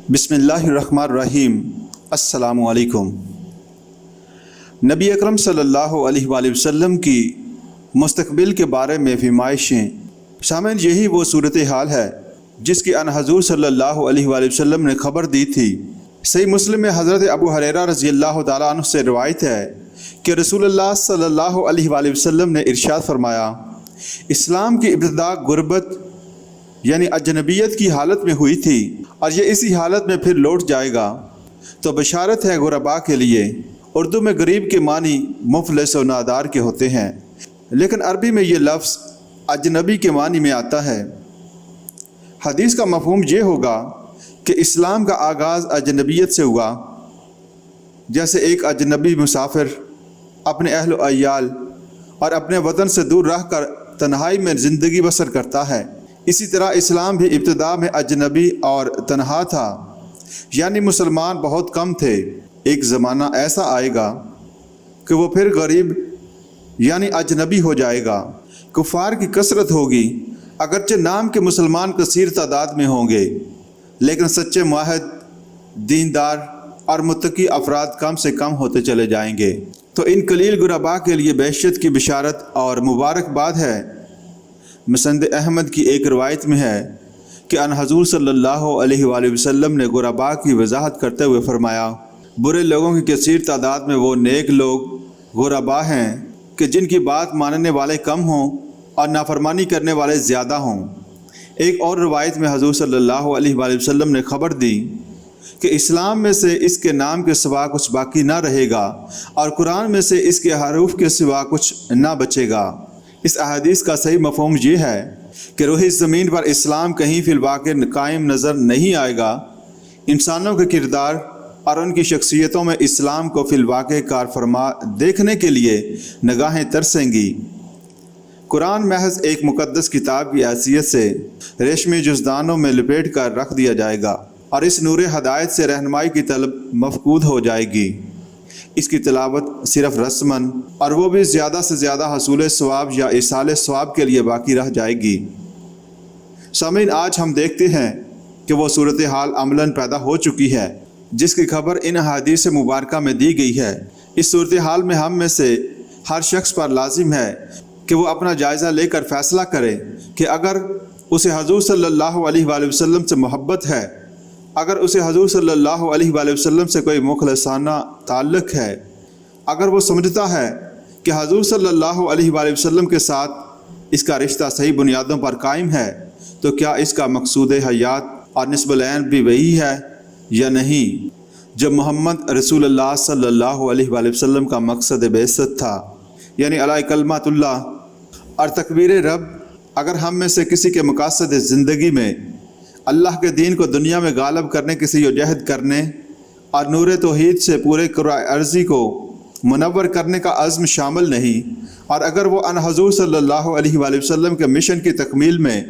بسم اللہ الرحمن الرحیم۔ السلام علیکم۔ نبی اکرم صلی اللہ علیہ وآلہ وسلم کی مستقبل کے بارے میں فرمائشیں۔ سامعین، یہی وہ صورتحال ہے جس کی ان حضور صلی اللہ علیہ وآلہ وسلم نے خبر دی تھی۔ صحیح مسلم میں حضرت ابو ہریرہ رضی اللہ تعالیٰ عنہ سے روایت ہے کہ رسول اللہ صلی اللہ علیہ وآلہ وسلم نے ارشاد فرمایا، اسلام کی ابتدا غربت یعنی اجنبیت کی حالت میں ہوئی تھی اور یہ اسی حالت میں پھر لوٹ جائے گا، تو بشارت ہے غرباء کے لیے۔ اردو میں غریب کے معنی مفلس و نادار کے ہوتے ہیں، لیکن عربی میں یہ لفظ اجنبی کے معنی میں آتا ہے۔ حدیث کا مفہوم یہ ہوگا کہ اسلام کا آغاز اجنبیت سے ہوا، جیسے ایک اجنبی مسافر اپنے اہل و عیال اور اپنے وطن سے دور رہ کر تنہائی میں زندگی بسر کرتا ہے، اسی طرح اسلام بھی ابتدا میں اجنبی اور تنہا تھا، یعنی مسلمان بہت کم تھے۔ ایک زمانہ ایسا آئے گا کہ وہ پھر غریب یعنی اجنبی ہو جائے گا۔ کفار کی کثرت ہوگی، اگرچہ نام کے مسلمان کثیر تعداد میں ہوں گے، لیکن سچے معاہد، دیندار اور متقی افراد کم سے کم ہوتے چلے جائیں گے۔ تو ان قلیل غرباء کے لیے بہشت کی بشارت اور مبارکباد ہے۔ مسند احمد کی ایک روایت میں ہے کہ ان حضور صلی اللہ علیہ وآلہ وسلم نے غرباء کی وضاحت کرتے ہوئے فرمایا، برے لوگوں کی کثیر تعداد میں وہ نیک لوگ غرباء ہیں کہ جن کی بات ماننے والے کم ہوں اور نافرمانی کرنے والے زیادہ ہوں۔ ایک اور روایت میں حضور صلی اللہ علیہ وآلہ وسلم نے خبر دی کہ اسلام میں سے اس کے نام کے سوا کچھ باقی نہ رہے گا اور قرآن میں سے اس کے حروف کے سوا کچھ نہ بچے گا۔ اس احادیث کا صحیح مفہوم یہ ہے کہ روح زمین پر اسلام کہیں فی الواقع قائم نظر نہیں آئے گا۔ انسانوں کے کردار اور ان کی شخصیتوں میں اسلام کو فی الواقع کار فرما دیکھنے کے لیے نگاہیں ترسیں گی۔ قرآن محض ایک مقدس کتاب کی حیثیت سے ریشمی جزدانوں میں لپیٹ کر رکھ دیا جائے گا اور اس نور ہدایت سے رہنمائی کی طلب مفقود ہو جائے گی۔ اس کی تلاوت صرف رسماً اور وہ بھی زیادہ سے زیادہ حصول ثواب یا ایصال ثواب کے لیے باقی رہ جائے گی۔ سامعین، آج ہم دیکھتے ہیں کہ وہ صورتحال عملاً پیدا ہو چکی ہے جس کی خبر ان احادیث مبارکہ میں دی گئی ہے۔ اس صورتحال میں ہم میں سے ہر شخص پر لازم ہے کہ وہ اپنا جائزہ لے کر فیصلہ کرے کہ اگر اسے حضور صلی اللہ علیہ وآلہ وسلم سے محبت ہے، اگر اسے حضور صلی اللہ علیہ وآلہ وسلم سے کوئی مخلصانہ تعلق ہے، اگر وہ سمجھتا ہے کہ حضور صلی اللہ علیہ وآلہ وسلم کے ساتھ اس کا رشتہ صحیح بنیادوں پر قائم ہے، تو کیا اس کا مقصود حیات اور نسب العین بھی وہی ہے یا نہیں جب محمد رسول اللہ صلی اللہ علیہ وآلہ وسلم کا مقصد بعثت تھا، یعنی علیہ کلمۃ اللہ اور تکبیر رب۔ اگر ہم میں سے کسی کے مقاصد زندگی میں اللہ کے دین کو دنیا میں غالب کرنے کی جہد کرنے اور نور توحید سے پورے کرۂ ارضی کو منور کرنے کا عزم شامل نہیں، اور اگر وہ ان حضور صلی اللہ علیہ وآلہ وسلم کے مشن کی تکمیل میں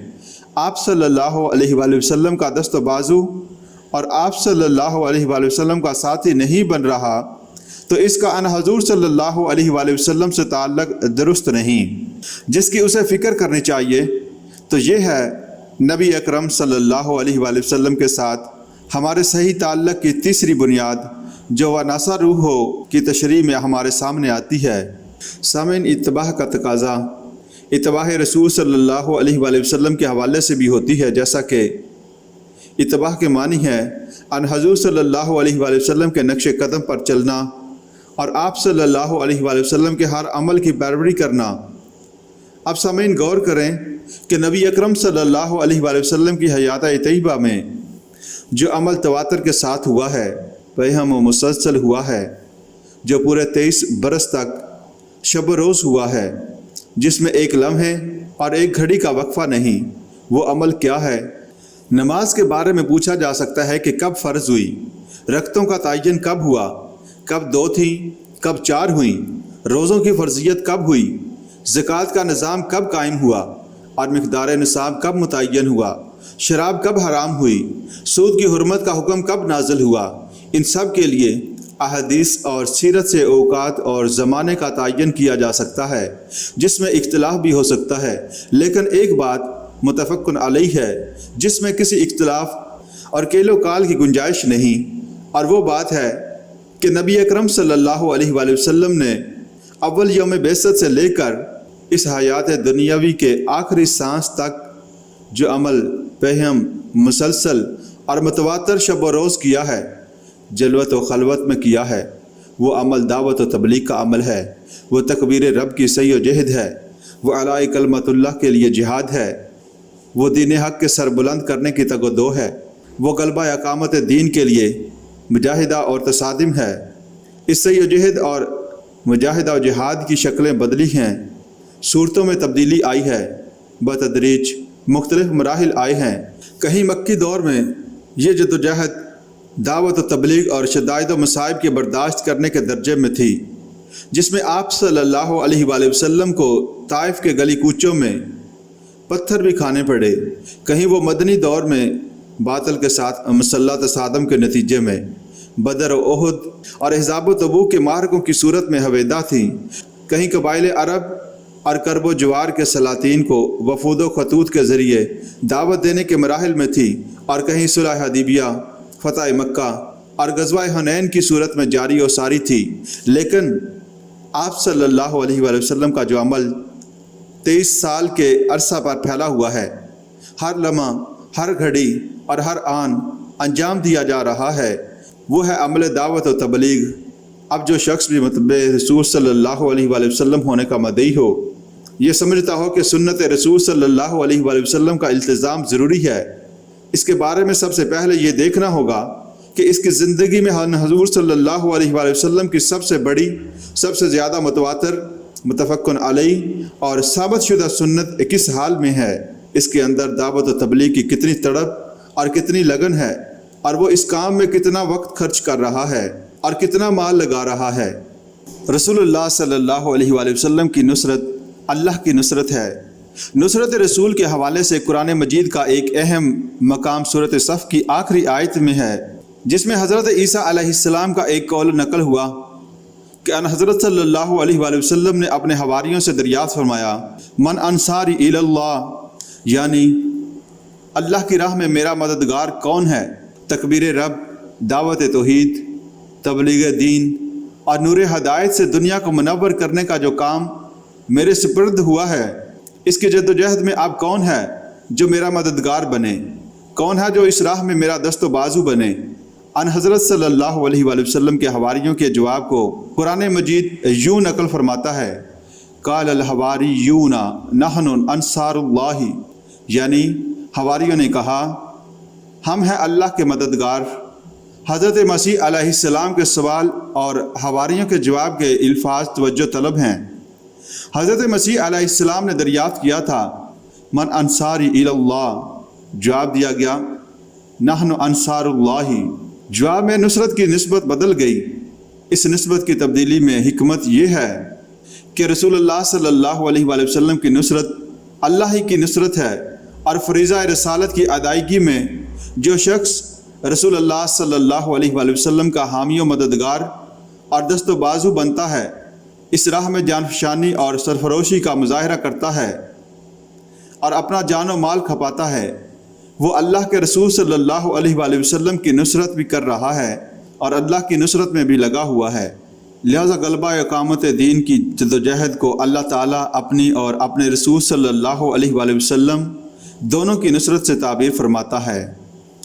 آپ صلی اللہ علیہ وآلہ وسلم کا دست و بازو اور آپ صلی اللہ علیہ وآلہ وسلم کا ساتھی نہیں بن رہا، تو اس کا ان حضور صلی اللہ علیہ وآلہ وسلم سے تعلق درست نہیں۔ جس کی اسے فکر کرنی چاہیے تو یہ ہے نبی اکرم صلی اللہ علیہ وآلہ وسلم کے ساتھ ہمارے صحیح تعلق کی تیسری بنیاد، جو وناسہ روح کی تشریح میں ہمارے سامنے آتی ہے۔ سامعین، اتباع کا تقاضا اتباع رسول صلی اللہ علیہ وآلہ وسلم کے حوالے سے بھی ہوتی ہے، جیسا کہ اتباع کے معنی ہے ان حضور صلی اللہ علیہ وآلہ وسلم کے نقش قدم پر چلنا اور آپ صلی اللہ علیہ وآلہ وسلم کے ہر عمل کی پیروی کرنا۔ اب سامعین، غور کریں کہ نبی اکرم صلی اللہ علیہ وآلہ وسلم کی حیات طیبہ میں جو عمل تواتر کے ساتھ ہوا ہے، پیہم و مسلسل ہوا ہے، جو پورے 23 برس تک شب و روز ہوا ہے، جس میں ایک لمحے اور ایک گھڑی کا وقفہ نہیں، وہ عمل کیا ہے؟ نماز کے بارے میں پوچھا جا سکتا ہے کہ کب فرض ہوئی، رکعتوں کا تعین کب ہوا، کب 2 تھیں، کب 4 ہوئیں، روزوں کی فرضیت کب ہوئی، زکوٰۃ کا نظام کب قائم ہوا اور مقدار نصاب کب متعین ہوا، شراب کب حرام ہوئی، سود کی حرمت کا حکم کب نازل ہوا۔ ان سب کے لیے احادیث اور سیرت سے اوقات اور زمانے کا تعین کیا جا سکتا ہے، جس میں اختلاف بھی ہو سکتا ہے، لیکن ایک بات متفق علیہ ہے جس میں کسی اختلاف اور کیلو کال کی گنجائش نہیں، اور وہ بات ہے کہ نبی اکرم صلی اللہ علیہ وآلہ وسلم نے اول یوم بعثت سے لے کر اس حیات دنیاوی کے آخری سانس تک جو عمل پہم مسلسل اور متواتر شب و روز کیا ہے، جلوت و خلوت میں کیا ہے، وہ عمل دعوت و تبلیغ کا عمل ہے، وہ تکبیر رب کی سعی و جہد ہے، وہ علاء کلمت اللہ کے لیے جہاد ہے، وہ دین حق کے سر بلند کرنے کی تگ و دو ہے، وہ غلبہ اقامت دین کے لیے مجاہدہ اور تصادم ہے۔ اس سعی و جہد اور مجاہدہ و جہاد کی شکلیں بدلی ہیں، صورتوں میں تبدیلی آئی ہے، بتدریج مختلف مراحل آئے ہیں۔ کہیں مکی دور میں یہ جدوجہد دعوت و تبلیغ اور شدائد و مصائب کے برداشت کرنے کے درجے میں تھی، جس میں آپ صلی اللہ علیہ وآلہ وسلم کو طائف کے گلی کوچوں میں پتھر بھی کھانے پڑے۔ کہیں وہ مدنی دور میں باطل کے ساتھ مسلح تصادم کے نتیجے میں بدر و احد اور احزاب و تبوک کے معرکوں کی صورت میں ہویدا تھیں۔ کہیں قبائل عرب اور کرب و جوار کے سلاطین کو وفود و خطوط کے ذریعے دعوت دینے کے مراحل میں تھی، اور کہیں صلح حدیبیہ، فتح مکہ اور غزوہ حنین کی صورت میں جاری و ساری تھی۔ لیکن آپ صلی اللہ علیہ وآلہ وسلم کا جو عمل 23 سال کے عرصہ پر پھیلا ہوا ہے، ہر لمحہ، ہر گھڑی اور ہر آن انجام دیا جا رہا ہے، وہ ہے عمل دعوت و تبلیغ۔ اب جو شخص بھی متبع رسول صلی اللہ علیہ وآلہ وسلم ہونے کا مدعی ہو، یہ سمجھتا ہو کہ سنت رسول صلی اللہ علیہ وآلہ وسلم کا التزام ضروری ہے، اس کے بارے میں سب سے پہلے یہ دیکھنا ہوگا کہ اس کی زندگی میں حضور صلی اللہ علیہ وآلہ وسلم کی سب سے بڑی، سب سے زیادہ متواتر، متفق علیہ اور ثابت شدہ سنت کس حال میں ہے، اس کے اندر دعوت و تبلیغ کی کتنی تڑپ اور کتنی لگن ہے، اور وہ اس کام میں کتنا وقت خرچ کر رہا ہے اور کتنا مال لگا رہا ہے۔ رسول اللہ صلی اللہ علیہ وآلہ وسلم کی نصرت اللہ کی نصرت ہے۔ نصرت رسول کے حوالے سے قرآن مجید کا ایک اہم مقام سورۃ صف کی آخری آیت میں ہے، جس میں حضرت عیسیٰ علیہ السلام کا ایک قول نقل ہوا کہ ان حضرت صلی اللہ علیہ وآلہ وسلم نے اپنے حواریوں سے دریافت فرمایا، من انصاری الی اللہ، یعنی اللہ کی راہ میں میرا مددگار کون ہے؟ تکبیر رب، دعوت توحید، تبلیغ دین اور نور ہدایت سے دنیا کو منور کرنے کا جو کام میرے سپرد ہوا ہے، اس کی جدوجہد میں آپ کون ہے جو میرا مددگار بنے؟ کون ہے جو اس راہ میں میرا دست و بازو بنے؟ ان حضرت صلی اللہ علیہ وآلہ وسلم کے حواریوں کے جواب کو قرآن مجید یوں نقل فرماتا ہے، قال الحواریون نحن انصار اللہ، یعنی حواریوں نے کہا ہم ہیں اللہ کے مددگار۔ حضرت مسیح علیہ السلام کے سوال اور حواریوں کے جواب کے الفاظ توجہ طلب ہیں۔ حضرت مسیح علیہ السلام نے دریافت کیا تھا، من انصاری الی اللہ، جواب دیا گیا نحن انصار اللہ۔ جواب میں نصرت کی نسبت بدل گئی۔ اس نسبت کی تبدیلی میں حکمت یہ ہے کہ رسول اللہ صلی اللہ علیہ وآلہ وسلم کی نصرت اللہ ہی کی نصرت ہے، اور فریضہ رسالت کی ادائیگی میں جو شخص رسول اللہ صلی اللہ علیہ وآلہ وسلم کا حامی و مددگار اور دست و بازو بنتا ہے، اس راہ میں جانفشانی اور سرفروشی کا مظاہرہ کرتا ہے اور اپنا جان و مال کھپاتا ہے، وہ اللہ کے رسول صلی اللہ علیہ وآلہ وسلم کی نصرت بھی کر رہا ہے اور اللہ کی نصرت میں بھی لگا ہوا ہے۔ لہذا غلبہ اقامت دین کی جدوجہد کو اللہ تعالیٰ اپنی اور اپنے رسول صلی اللہ علیہ وآلہ وسلم دونوں کی نصرت سے تعبیر فرماتا ہے۔